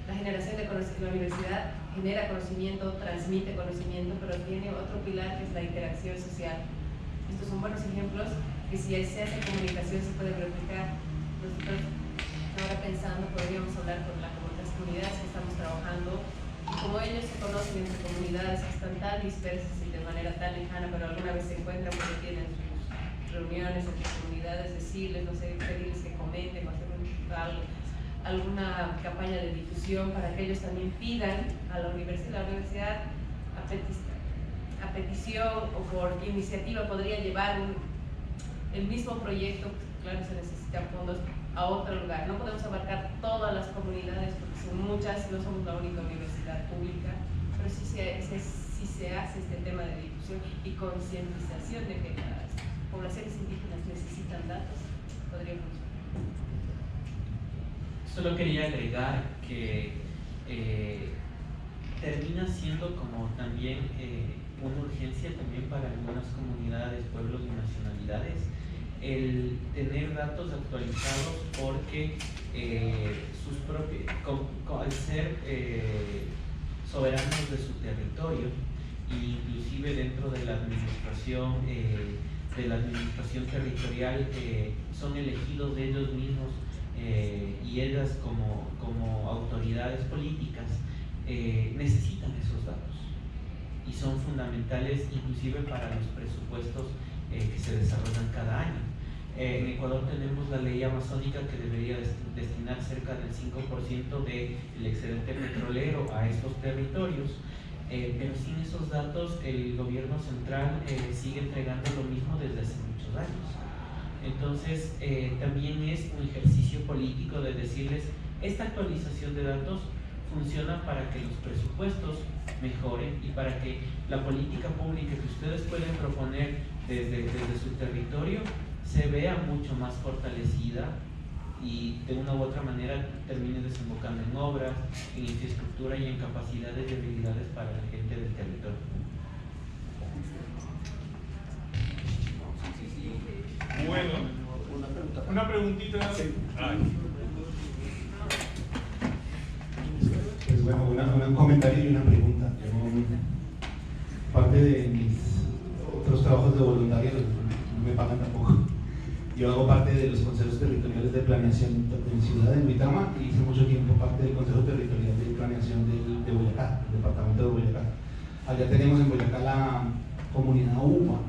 Speaker 5: La generación de conocimiento, la universidad genera conocimiento, transmite conocimiento, pero tiene otro pilar que es la interacción social. Estos son buenos ejemplos que si se hace comunicación se puede replicar. Nosotros ahora pensando podríamos hablar con las comunidades que estamos trabajando y como ellos se conocen entre comunidades que están tan dispersas y de manera tan lejana, pero alguna vez se encuentran porque tienen sus reuniones entre comunidades, decirles, no sé, pedirles que comenten o hacer algo. alguna campaña de difusión para que ellos también pidan a la universidad a petición o por iniciativa podría llevar el mismo proyecto. Claro, se necesitan fondos a otro lugar. No podemos abarcar todas las comunidades porque son muchas, no somos la única universidad pública, pero sí se hace este tema de difusión y concientización de que las poblaciones indígenas necesitan datos, podría funcionar.
Speaker 4: Solo quería agregar que termina siendo como también una urgencia también para algunas comunidades, pueblos y nacionalidades el tener datos actualizados, porque sus propios, al ser soberanos de su territorio, inclusive dentro de la administración territorial, son elegidos de ellos mismos y ellas como autoridades políticas necesitan esos datos y son fundamentales inclusive para los presupuestos que se desarrollan cada año. En Ecuador tenemos la ley amazónica que debería destinar cerca del 5% del excedente petrolero a estos territorios, pero sin esos datos el gobierno central sigue entregando lo mismo desde hace muchos años. Entonces también es un ejercicio político de decirles, esta actualización de datos funciona para que los presupuestos mejoren y para que la política pública que ustedes pueden proponer desde su territorio se vea mucho más fortalecida y de una u otra manera termine desembocando en obras, en infraestructura y en capacidades y habilidades para la gente del territorio.
Speaker 1: Bueno, una preguntita.
Speaker 6: Pues bueno, un comentario y una pregunta. Parte de mis otros trabajos de voluntario no me pagan tampoco. Yo hago parte de los consejos territoriales de planeación en Ciudad de Huitama y hice mucho tiempo parte del Consejo Territorial de Planeación de Boyacá, del departamento de Boyacá. Allá tenemos en Boyacá la comunidad UPA,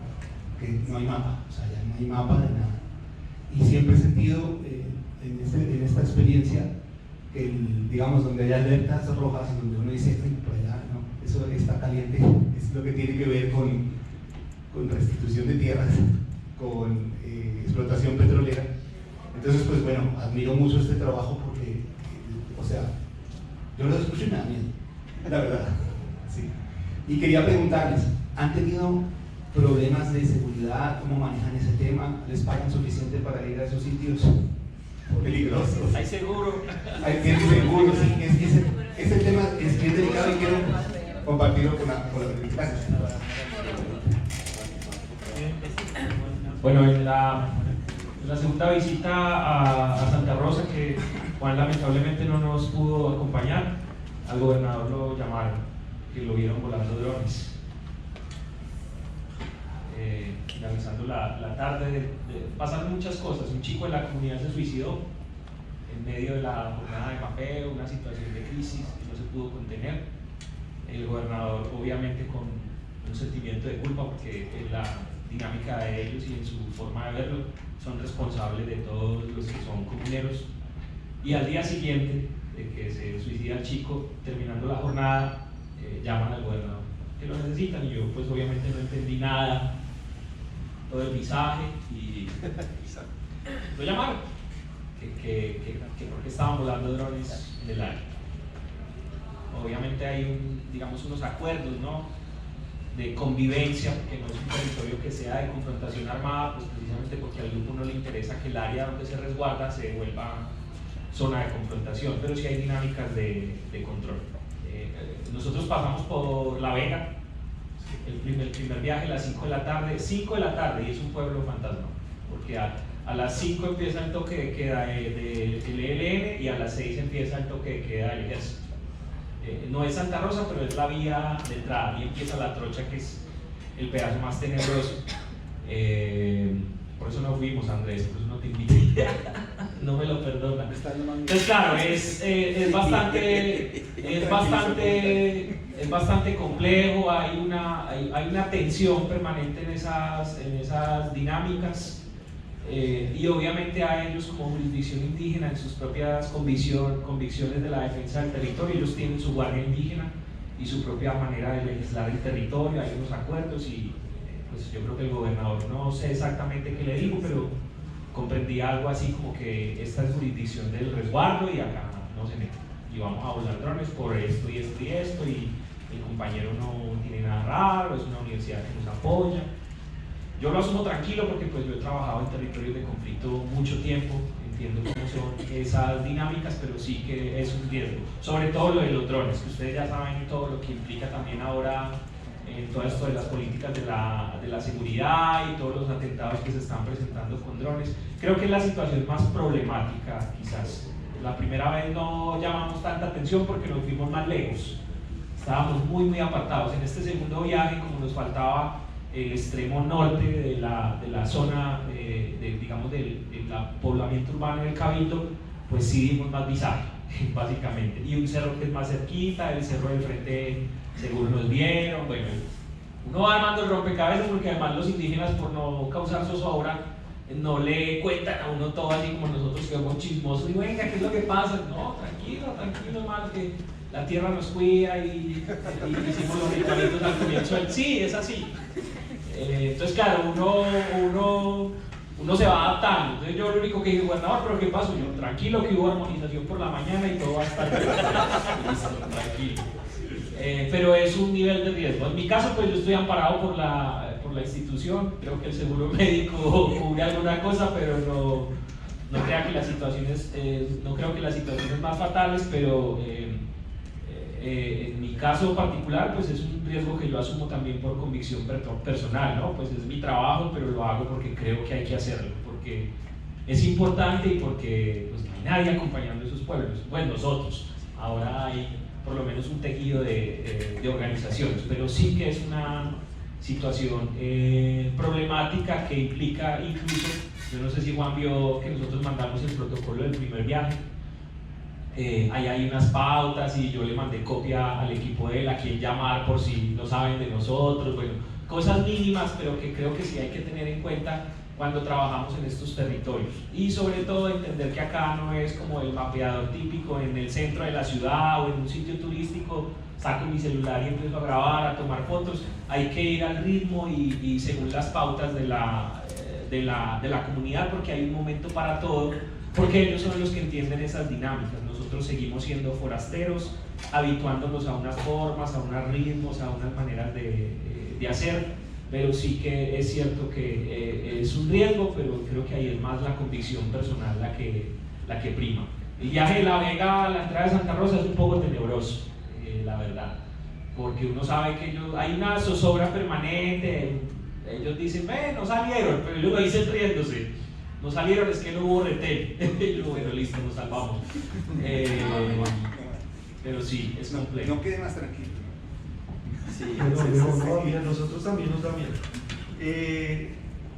Speaker 6: que no hay mapa, o sea, ya no hay mapa de nada. Y siempre he sentido en esta experiencia que, digamos, donde hay alertas rojas, donde uno dice, por allá, no, eso está caliente, es lo que tiene que ver con restitución de tierras, con explotación petrolera. Entonces, pues bueno, admiro mucho este trabajo porque, o sea, yo lo escucho y me da miedo, la verdad. Sí. Y quería preguntarles, ¿han tenido problemas de seguridad? ¿Cómo manejan ese tema? ¿Les pagan suficiente para ir a esos sitios peligrosos?
Speaker 2: ¿Hay seguro?
Speaker 6: ¿Tienen seguro? Sí, ese tema es bien delicado y quiero compartirlo con la gracias.
Speaker 2: Bueno, en la segunda visita a Santa Rosa, que Juan lamentablemente no nos pudo acompañar, al gobernador lo llamaron, que lo vieron volando drones. Finalizando la tarde, pasaron muchas cosas. Un chico de la comunidad se suicidó en medio de la jornada de mapeo, una situación de crisis que no se pudo contener. El gobernador, obviamente, con un sentimiento de culpa, porque en la dinámica de ellos y en su forma de verlo, son responsables de todos los que son comuneros. Y al día siguiente de que se suicida el chico, terminando la jornada, llaman al gobernador que lo necesitan, y yo pues obviamente no entendí nada, todo el visaje, y lo llamaron que porque estaban volando drones en el aire. Obviamente hay digamos unos acuerdos, ¿no?, de convivencia, porque no es un territorio que sea de confrontación armada, pues precisamente porque al grupo no le interesa que el área donde se resguarda se vuelva zona de confrontación, pero sí hay dinámicas de control. Nosotros pasamos por La Vega, el primer viaje a las 5 de la tarde, y es un pueblo fantasma, porque a las 5 empieza el toque de queda del ELN y a las 6 empieza el toque de queda del Ejército. No es Santa Rosa, pero es la vía de entrada, y empieza la trocha, que es el pedazo más tenebroso. Por eso no fuimos, Andrés, por eso no te invité. No me lo perdona. Entonces, claro, es bastante complejo, hay una tensión permanente en esas dinámicas. y obviamente a ellos como jurisdicción indígena en sus propias convicciones de la defensa del territorio, ellos tienen su guardia indígena y su propia manera de legislar el territorio, hay unos acuerdos y pues yo creo que el gobernador, no sé exactamente qué le dijo, pero comprendí algo así como que esta es jurisdicción del resguardo y acá no se mete, y vamos a volar drones por esto y esto y esto, y el compañero no tiene nada raro, es una universidad que nos apoya. Yo lo asumo tranquilo porque pues yo he trabajado en territorios de conflicto mucho tiempo, entiendo cómo son esas dinámicas, pero sí que es un riesgo, sobre todo lo de los drones, que ustedes ya saben todo lo que implica también ahora en todo esto de las políticas de la seguridad y todos los atentados que se están presentando con drones. Creo que es la situación más problemática quizás. La primera vez no llamamos tanta atención porque nos fuimos más lejos, estábamos muy apartados. En este segundo viaje, como nos faltaba el extremo norte de la zona, digamos, del poblamiento urbano del Cabildo, pues sí dimos más visaje, básicamente. Y un cerro que es más cerquita, el cerro del frente, seguro nos vieron. Bueno, uno va armando el rompecabezas porque además los indígenas, por no causar zozobra, no le cuentan a uno todo así como nosotros que somos chismosos y venga, ¿qué es lo que pasa? No, tranquilo, hermano, que la tierra nos cuida y hicimos los ritualitos al comienzo del... Sí, es así. Entonces, claro, uno se va adaptando. Entonces yo lo único que dije, gobernador, ¿pero qué pasó? Yo, tranquilo, que hubo armonización por la mañana y todo va a estar tranquilo. Pero es un nivel de riesgo. En mi caso, pues yo estoy amparado por la institución. Creo que el seguro médico cubre alguna cosa, pero no creo que las situaciones más fatales, pero en mi caso particular, pues es un riesgo que yo asumo también por convicción personal, ¿no? Pues es mi trabajo, pero lo hago porque creo que hay que hacerlo, porque es importante y porque pues, no hay nadie acompañando a esos pueblos. Bueno, nosotros, ahora hay por lo menos un tejido de organizaciones, pero sí que es una situación problemática que implica incluso, yo no sé si Juan vio que nosotros mandamos el protocolo del primer viaje, ahí hay unas pautas y yo le mandé copia al equipo de él a quien llamar por si no saben de nosotros, bueno, cosas mínimas pero que creo que sí hay que tener en cuenta cuando trabajamos en estos territorios, y sobre todo entender que acá no es como el mapeador típico en el centro de la ciudad o en un sitio turístico, saco mi celular y empiezo a grabar, a tomar fotos. Hay que ir al ritmo y según las pautas de la comunidad, porque hay un momento para todo, porque ellos son los que entienden esas dinámicas. Nosotros seguimos siendo forasteros, habituándonos a unas formas, a unos ritmos, a unas maneras de hacer, pero sí que es cierto que es un riesgo, pero creo que ahí es más la convicción personal la que prima. El viaje de La Vega a la entrada de Santa Rosa es un poco tenebroso, la verdad, porque uno sabe que hay una zozobra permanente. Ellos dicen, no salieron, pero ellos lo dicen riéndose, no salieron, es que no hubo retén. Y yo, bueno, listo, nos salvamos. Pero sí, es complejo.
Speaker 7: No quede más tranquilo.
Speaker 3: Sí, nosotros también nos da miedo.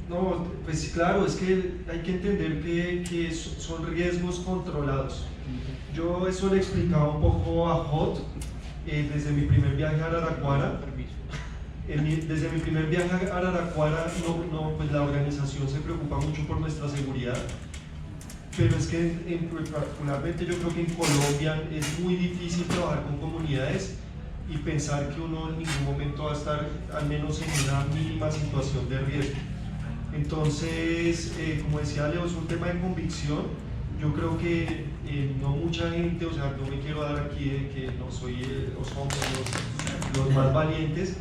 Speaker 3: No, pues claro, es que hay que entender que son riesgos controlados. Yo eso le explicaba un poco a Hot desde mi primer viaje a Araraquara. Desde mi primer viaje a Araraquara, pues la organización se preocupa mucho por nuestra seguridad, pero es que particularmente yo creo que en Colombia es muy difícil trabajar con comunidades y pensar que uno en ningún momento va a estar al menos en una mínima situación de riesgo. Entonces, como decía Leo, es un tema de convicción. Yo creo que no mucha gente, o sea, no me quiero dar aquí de que no soy los hombres los más valientes,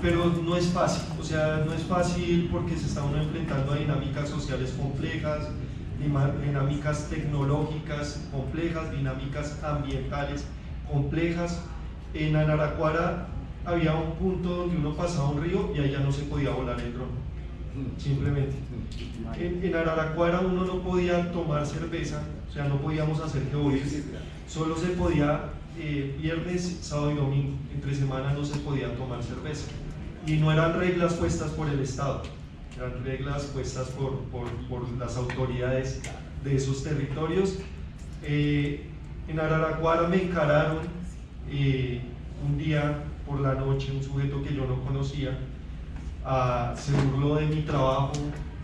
Speaker 3: pero no es fácil, o sea, no es fácil porque se está uno enfrentando a dinámicas sociales complejas, dinámicas tecnológicas complejas, dinámicas ambientales complejas. En Araraquara había un punto donde uno pasaba un río y ahí ya no se podía volar el dron, simplemente. En Araraquara uno no podía tomar cerveza, o sea, no podíamos hacer geoides, solo se podía viernes, sábado y domingo, entre semana no se podía tomar cerveza. Y no eran reglas puestas por el Estado, eran reglas puestas por las autoridades de esos territorios. En Araraquara me encararon un día por la noche un sujeto que yo no conocía, se burló de mi trabajo,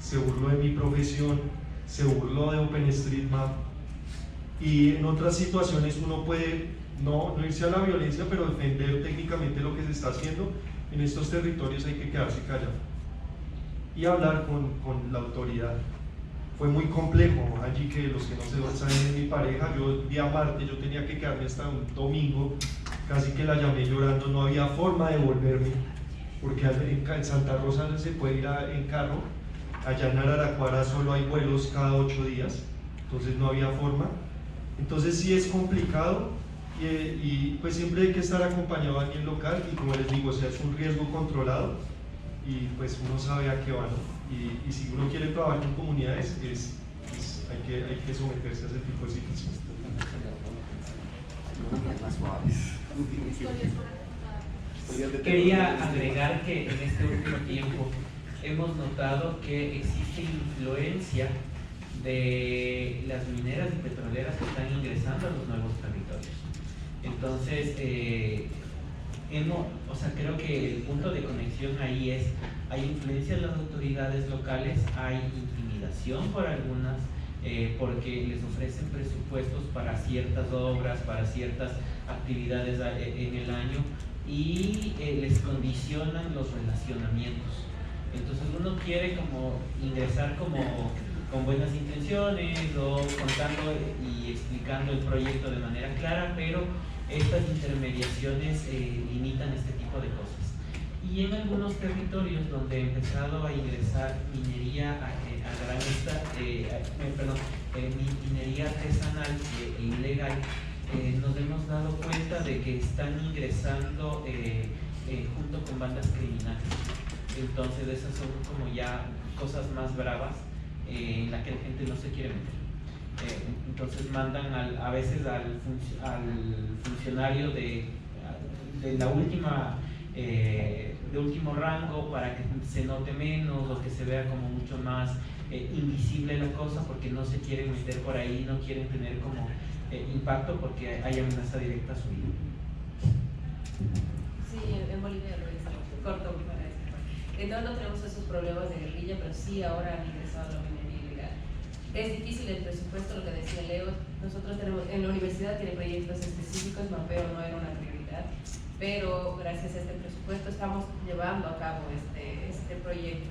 Speaker 3: se burló de mi profesión, se burló de OpenStreetMap, y en otras situaciones uno puede no irse a la violencia, pero defender técnicamente lo que se está haciendo. En estos territorios hay que quedarse callado y hablar con la autoridad. Fue muy complejo. Allí, que los que no se saben de mi pareja, yo día martes, yo tenía que quedarme hasta un domingo, casi que la llamé llorando, no había forma de volverme, porque en Santa Rosa se puede ir en carro, allá en Araraquara solo hay vuelos cada 8 días, entonces no había forma. Entonces sí es complicado, y pues siempre hay que estar acompañado de alguien local, y como les digo, o sea, es un riesgo controlado, y pues uno sabe a qué va, ¿no? Y si uno quiere trabajar con comunidades, hay que someterse a ese tipo de situaciones.
Speaker 4: Quería agregar que en este último tiempo hemos notado que existe influencia de las mineras y petroleras que están ingresando a los nuevos territorios. Entonces, creo que el punto de conexión ahí es: hay influencia de las autoridades locales, hay intimidación por algunas, porque les ofrecen presupuestos para ciertas obras, para ciertas actividades en el año, y les condicionan los relacionamientos. Entonces uno quiere como ingresar con buenas intenciones, o contando y explicando el proyecto de manera clara, pero estas intermediaciones limitan este tipo de cosas. Y en algunos territorios donde ha empezado a ingresar minería minería artesanal e ilegal, nos hemos dado cuenta de que están ingresando junto con bandas criminales. Entonces esas son como ya cosas más bravas en las que la gente no se quiere meter. Entonces mandan a veces al funcionario de la última de último rango para que se note menos, o que se vea como mucho más invisible la cosa, porque no se quieren meter por ahí, no quieren tener como impacto, porque hay amenaza directa a su vida.
Speaker 5: Sí, en Bolivia lo es corto para eso. No tenemos esos problemas de guerrilla, pero sí ahora han ingresado a la minería ilegal. Es difícil el presupuesto, lo que decía Leo. Nosotros tenemos, en la universidad tiene proyectos específicos, mapeo no era una prioridad, pero gracias a este presupuesto estamos llevando a cabo este proyecto.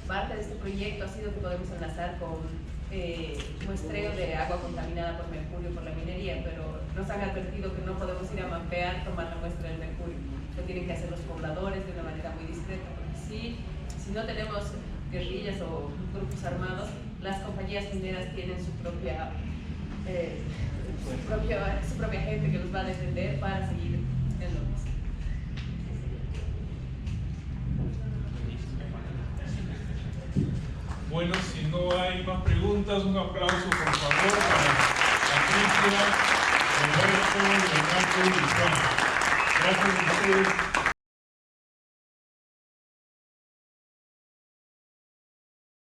Speaker 5: Parte de este proyecto ha sido que podemos enlazar con muestreo de agua contaminada por mercurio por la minería, pero nos han advertido que no podemos ir a mapear, tomar la muestra del mercurio. Lo tienen que hacer los pobladores de una manera muy discreta, porque si no tenemos guerrillas o grupos armados, las compañías mineras tienen su propia gente que los va a defender para seguir en lo mismo.
Speaker 1: Bueno, si no hay más preguntas, un aplauso por favor para Patricia, Roberto, Leonardo y Juan. Gracias a ustedes.